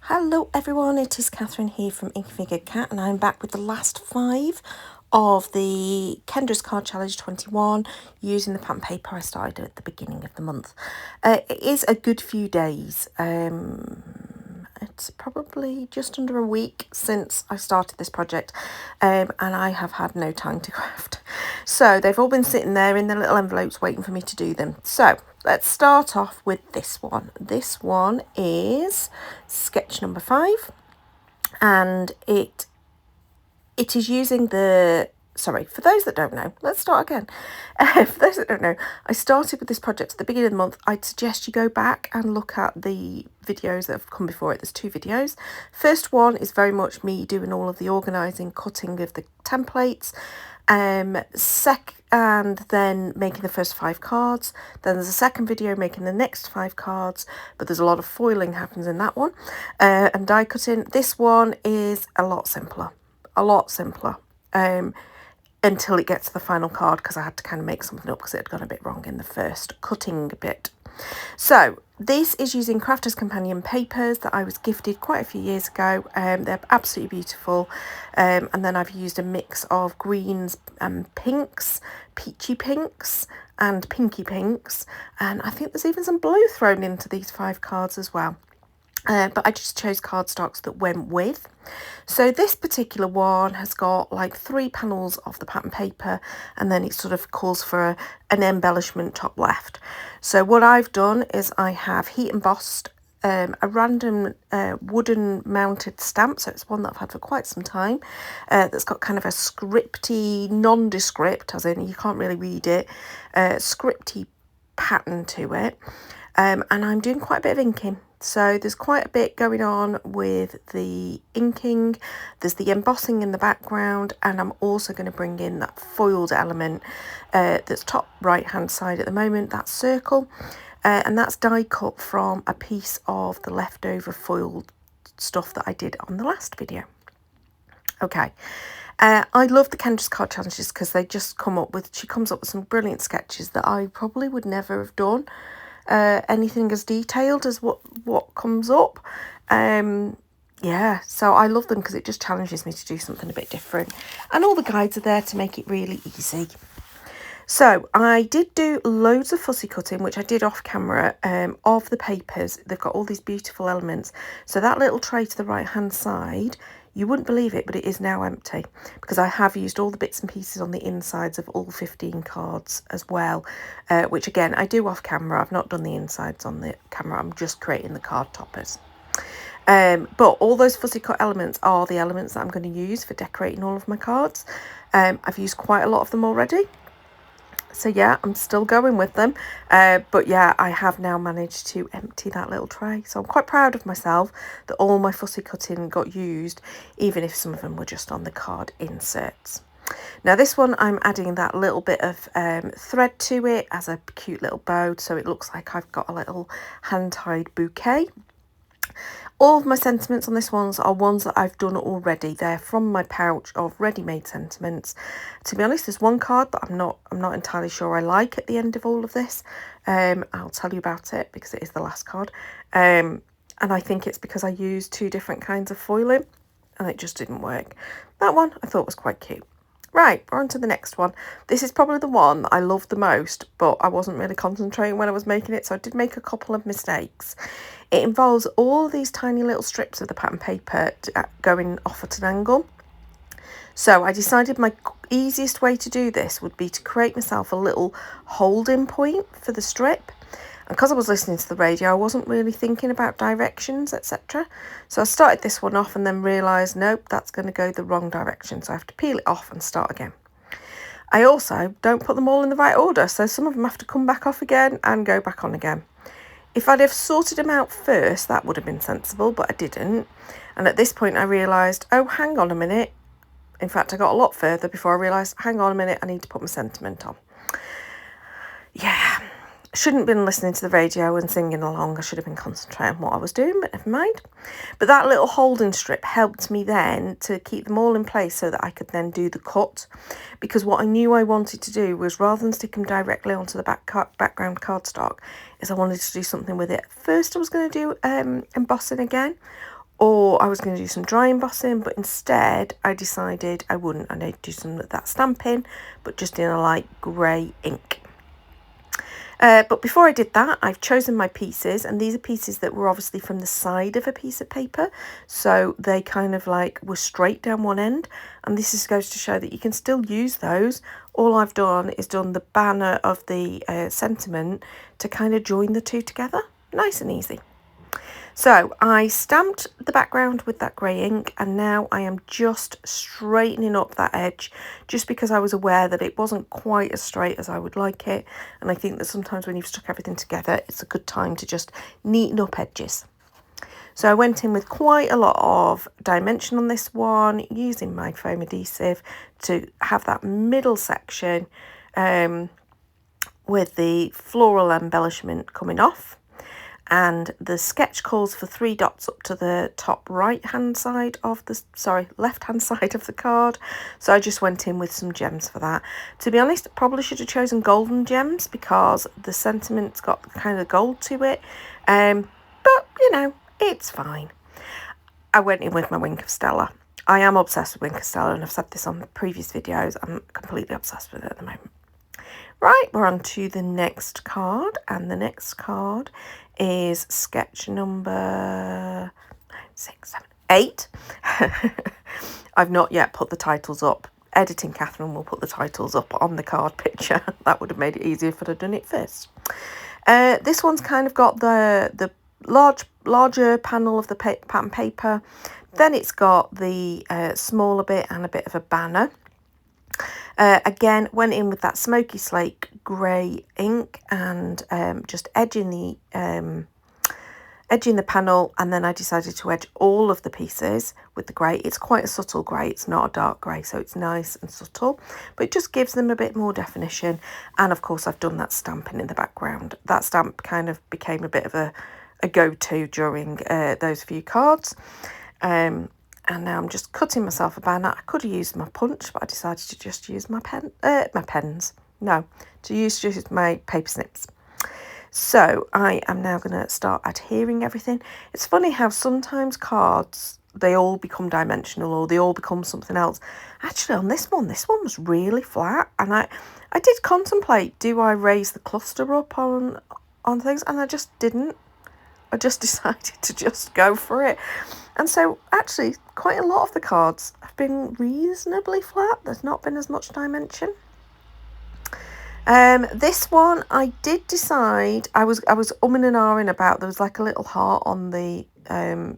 Hello everyone, it is Catherine here from Ink Figure Cat and I'm back with the last 5 of the Kendra's Card Challenge 21 using the pattern paper I started at the beginning of the month. It is a good few days. It's probably just under a week since I started this project and I have had no time to craft. So they've all been sitting there in their little envelopes waiting for me to do them. So let's start off with this one. This one is sketch number 5 and it is using the, sorry, for those that don't know, let's start again. For those that don't know, I started with this project at the beginning of the month. I'd suggest you go back and look at the videos that have come before it. There's 2 videos. First one is very much me doing all of the organising, cutting of the templates, and then making the first 5 cards. Then there's a second video making the next 5 cards, but there's a lot of foiling happens in that one, and die cutting. This one is a lot simpler, until it gets to the final card, because I had to kind of make something up because it had gone a bit wrong in the first cutting bit. So this is using Crafter's Companion papers that I was gifted quite a few years ago. They're absolutely beautiful, and then I've used a mix of greens and pinks, peachy pinks and pinky pinks, and I think there's even some blue thrown into these 5 cards as well. But I just chose cardstocks that went with. So this particular one has got like 3 panels of the pattern paper, and then it sort of calls for an embellishment top left. So what I've done is I have heat embossed a random wooden mounted stamp. So it's one that I've had for quite some time, that's got kind of a scripty, nondescript, as in you can't really read it, scripty pattern to it. And I'm doing quite a bit of inking. So there's quite a bit going on with the inking. There's the embossing in the background, and I'm also going to bring in that foiled element that's top right hand side at the moment, that circle, and that's die cut from a piece of the leftover foiled stuff that I did on the last video. Okay. I love the Kendra's Card Challenges because they just she comes up with some brilliant sketches that I probably would never have done. Anything as detailed as what comes up. Yeah, so I love them because it just challenges me to do something a bit different, and all the guides are there to make it really easy. So I did do loads of fussy cutting, which I did off camera, of the papers. They've got all these beautiful elements. So that little tray to the right hand side, you wouldn't believe it, but it is now empty because I have used all the bits and pieces on the insides of all 15 cards as well, which again, I do off camera. I've not done the insides on the camera. I'm just creating the card toppers. But all those fussy cut elements are the elements that I'm going to use for decorating all of my cards. I've used quite a lot of them already. So yeah, I'm still going with them. But yeah, I have now managed to empty that little tray. So I'm quite proud of myself that all my fussy cutting got used, even if some of them were just on the card inserts. Now this one, I'm adding that little bit of thread to it as a cute little bow. So it looks like I've got a little hand-tied bouquet. All of my sentiments on this ones are ones that I've done already. They're from my pouch of ready-made sentiments. To be honest, there's one card that I'm not entirely sure I like at the end of all of this. I'll tell you about it because it is the last card. And I think it's because I used 2 different kinds of foiling and it just didn't work. That one I thought was quite cute. Right, we're on to the next one. This is probably the one that I love the most, but I wasn't really concentrating when I was making it, so I did make a couple of mistakes. It involves all these tiny little strips of the pattern paper going off at an angle. So I decided my easiest way to do this would be to create myself a little holding point for the strip. And because I was listening to the radio, I wasn't really thinking about directions, etc. So I started this one off and then realised, nope, that's going to go the wrong direction. So I have to peel it off and start again. I also don't put them all in the right order. So some of them have to come back off again and go back on again. If I'd have sorted them out first, that would have been sensible, but I didn't. And at this point, I realised, oh, hang on a minute. In fact, I got a lot further before I realised, hang on a minute, I need to put my sentiment on. Yeah. Shouldn't have been listening to the radio and singing along. I should have been concentrating on what I was doing, but never mind. But that little holding strip helped me then to keep them all in place so that I could then do the cut. Because what I knew I wanted to do was, rather than stick them directly onto the background cardstock, is I wanted to do something with it. First, I was going to do embossing again, or I was going to do some dry embossing, but instead I decided I wouldn't. I need to do some of that stamping, but just in a light grey ink. But before I did that, I've chosen my pieces, and these are pieces that were obviously from the side of a piece of paper, so they kind of like were straight down one end, and this is goes to show that you can still use those. All I've done is done the banner of the sentiment to kind of join the two together, nice and easy. So I stamped the background with that grey ink, and now I am just straightening up that edge, just because I was aware that it wasn't quite as straight as I would like it, and I think that sometimes when you've stuck everything together, it's a good time to just neaten up edges. So I went in with quite a lot of dimension on this one, using my foam adhesive to have that middle section with the floral embellishment coming off. And the sketch calls for 3 dots up to the top left hand side of the card, so I just went in with some gems for that. To be honest, probably should have chosen golden gems because the sentiment's got kind of gold to it, but you know, it's fine. I went in with my Wink of Stella. I am obsessed with Wink of Stella, and I've said this on previous videos. I'm completely obsessed with it at the moment. Right, we're on to the next card, and the next card is sketch number 8. I've not yet put the titles up. Editing Catherine will put the titles up on the card picture. That would have made it easier if I'd have done it first. This one's kind of got the larger panel of the pattern paper. Then it's got the smaller bit and a bit of a banner. Again, went in with that smoky slate grey ink and just edging the panel, and then I decided to edge all of the pieces with the grey. It's quite a subtle grey, it's not a dark grey, so it's nice and subtle, but it just gives them a bit more definition. And of course I've done that stamping in the background. That stamp kind of became a bit of a go-to during those few cards. And now I'm just cutting myself a banner. I could have used my punch, but I decided to just use my pens. No, to use just my paper snips. So I am now going to start adhering everything. It's funny how sometimes cards, they all become dimensional or they all become something else. Actually, on this one was really flat. And I did contemplate, do I raise the cluster up on things? And I just didn't. I just decided to just go for it. And so actually quite a lot of the cards have been reasonably flat. There's not been as much dimension. This one I did decide, I was umming and ahhing about, there was like a little heart on the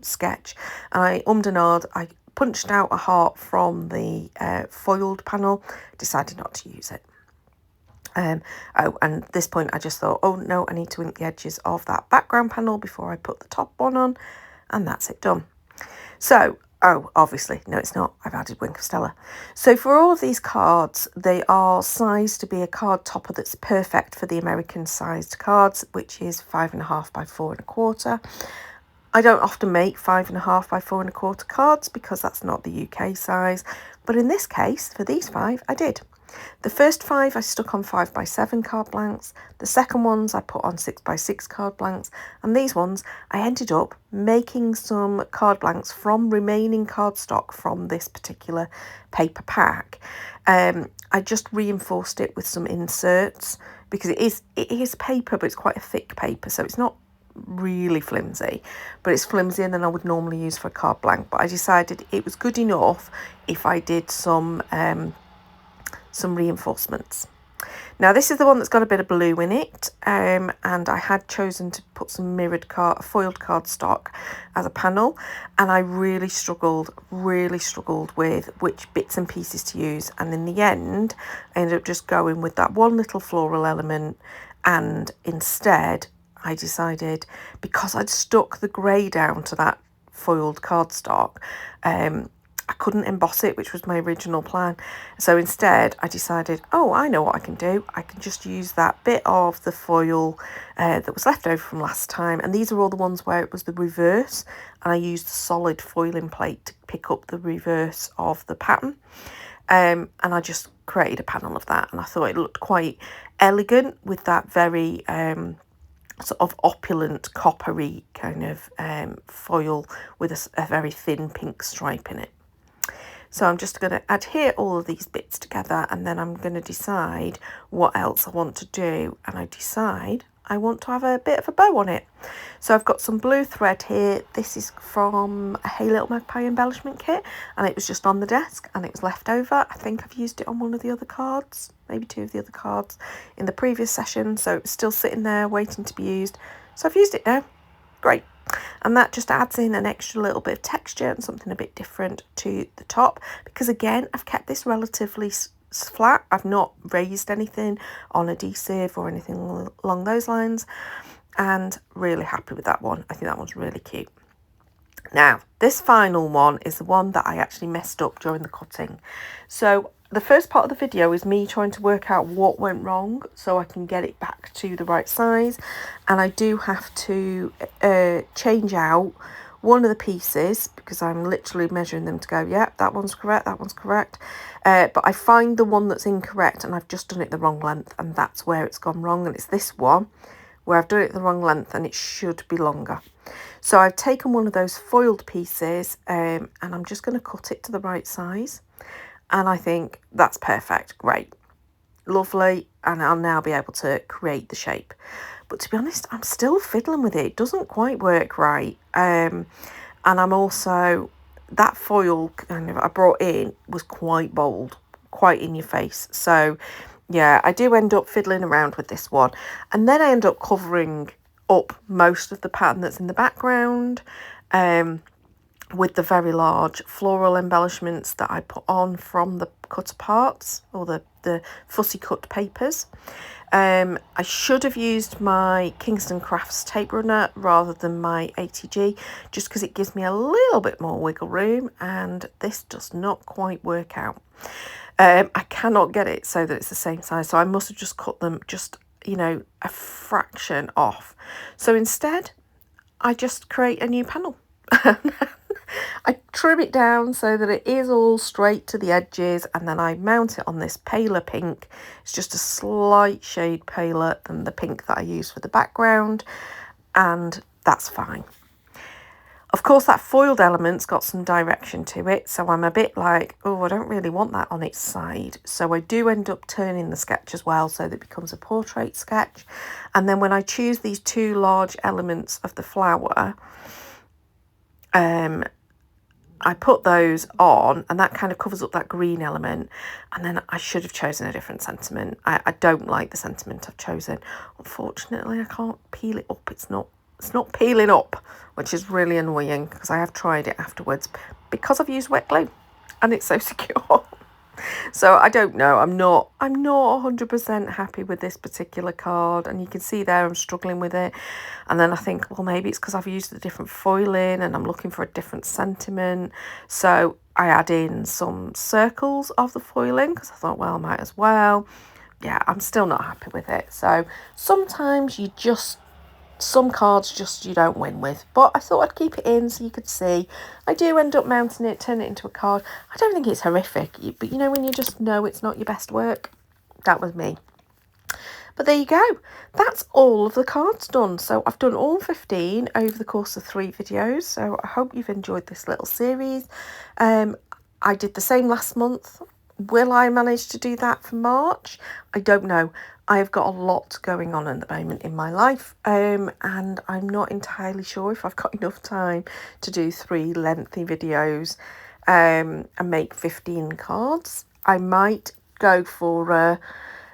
sketch, and I ummed and ahed. I punched out a heart from the foiled panel, decided not to use it. And at this point I just thought, oh no, I need to ink the edges of that background panel before I put the top one on, and that's it done. So, oh, obviously, no it's not, I've added Wink of Stella. So for all of these cards, they are sized to be a card topper that's perfect for the American sized cards, which is 5.5 by 4.25. I don't often make 5.5 by 4.25 cards because that's not the UK size, but in this case, for these 5, I did. The first 5 I stuck on 5 by 7 card blanks, the second ones I put on 6 by 6 card blanks, and these ones I ended up making some card blanks from remaining cardstock from this particular paper pack. I just reinforced it with some inserts because it is paper, but it's quite a thick paper, so it's not really flimsy, but it's flimsier than I would normally use for a card blank. But I decided it was good enough if I did some reinforcements. Now this is the one that's got a bit of blue in it, and I had chosen to put some foiled cardstock as a panel, and I really struggled with which bits and pieces to use, and in the end I ended up just going with that one little floral element. And instead I decided, because I'd stuck the grey down to that foiled cardstock, I couldn't emboss it, which was my original plan. So instead I decided, oh, I know what I can do. I can just use that bit of the foil that was left over from last time. And these are all the ones where it was the reverse. And I used the solid foiling plate to pick up the reverse of the pattern. And I just created a panel of that. And I thought it looked quite elegant with that very sort of opulent coppery kind of foil with a very thin pink stripe in it. So I'm just going to adhere all of these bits together, and then I'm going to decide what else I want to do. And I decide I want to have a bit of a bow on it. So I've got some blue thread here. This is from a Hey Little Magpie embellishment kit, and it was just on the desk and it was left over. I think I've used it on one of the other cards, maybe two of the other cards in the previous session. So it's still sitting there waiting to be used. So I've used it now. Great. And that just adds in an extra little bit of texture and something a bit different to the top, because again, I've kept this relatively flat. I've not raised anything on adhesive or anything along those lines, and really happy with that one. I think that one's really cute. Now, this final one is the one that I actually messed up during the cutting. So the first part of the video is me trying to work out what went wrong so I can get it back to the right size. And I do have to change out one of the pieces because I'm literally measuring them to go, yeah, that one's correct, that one's correct. But I find the one that's incorrect and I've just done it the wrong length, and that's where it's gone wrong. And it's this one where I've done it the wrong length and it should be longer. So I've taken one of those foiled pieces and I'm just going to cut it to the right size. And I think that's perfect. Great. Lovely. And I'll now be able to create the shape. But to be honest, I'm still fiddling with it. It doesn't quite work right. And I'm also, that foil kind of I brought in was quite bold, quite in your face. So yeah, I do end up fiddling around with this one. And then I end up covering up most of the pattern that's in the background with the very large floral embellishments that I put on from the cut parts or the fussy cut papers. I should have used my Kingston Crafts tape runner rather than my ATG, just because it gives me a little bit more wiggle room, and this does not quite work out. I cannot get it so that it's the same size, so I must have just cut them just, you know, a fraction off. So instead, I just create a new panel. I trim it down so that it is all straight to the edges, and then I mount it on this paler pink. It's just a slight shade paler than the pink that I use for the background, and that's fine. Of course, that foiled element's got some direction to it, so I'm a bit like, oh, I don't really want that on its side. So I do end up turning the sketch as well so that it becomes a portrait sketch. And then when I choose these two large elements of the flower, I put those on, and that kind of covers up that green element. And then I should have chosen a different sentiment. I don't like the sentiment I've chosen. Unfortunately, I can't peel it up. It's not peeling up, which is really annoying because I have tried it afterwards because I've used wet glue and it's so secure. So I don't know. I'm not 100% happy with this particular card, and you can see there I'm struggling with it. And then I think, well, maybe it's because I've used a different foiling and I'm looking for a different sentiment. So I add in some circles of the foiling because I thought, well, I might as well. Yeah, I'm still not happy with it. So sometimes some cards just you don't win with, but I thought I'd keep it in so you could see. I do end up mounting it, turn it into a card. I don't think it's horrific, but you know when you just know it's not your best work? That was me. But there you go. That's all of the cards done. So I've done all 15 over the course of 3 videos. So I hope you've enjoyed this little series. I did the same last month. Will I manage to do that for March? I don't know. I've got a lot going on at the moment in my life, and I'm not entirely sure if I've got enough time to do 3 lengthy videos and make 15 cards. I might go for a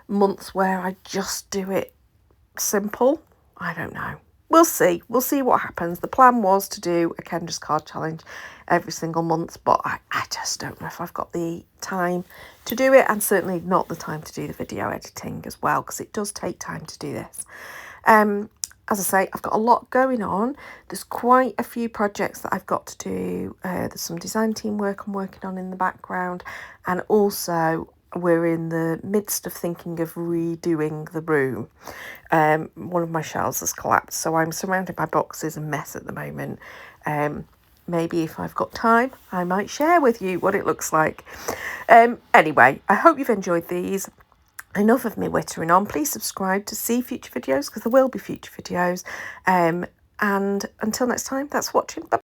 month where I just do it simple. I don't know. We'll see. We'll see what happens. The plan was to do a Kendra's card challenge every single month, but I just don't know if I've got the time to do it, and certainly not the time to do the video editing as well, because it does take time to do this. As I say, I've got a lot going on. There's quite a few projects that I've got to do. There's some design team work I'm working on in the background, and also we're in the midst of thinking of redoing the room. One of my shelves has collapsed, so I'm surrounded by boxes and mess at the moment. Maybe if I've got time, I might share with you what it looks like. Anyway, I hope you've enjoyed these. enough of me wittering on. Please subscribe to see future videos, because there will be future videos. And until next time, that's watching. Bye.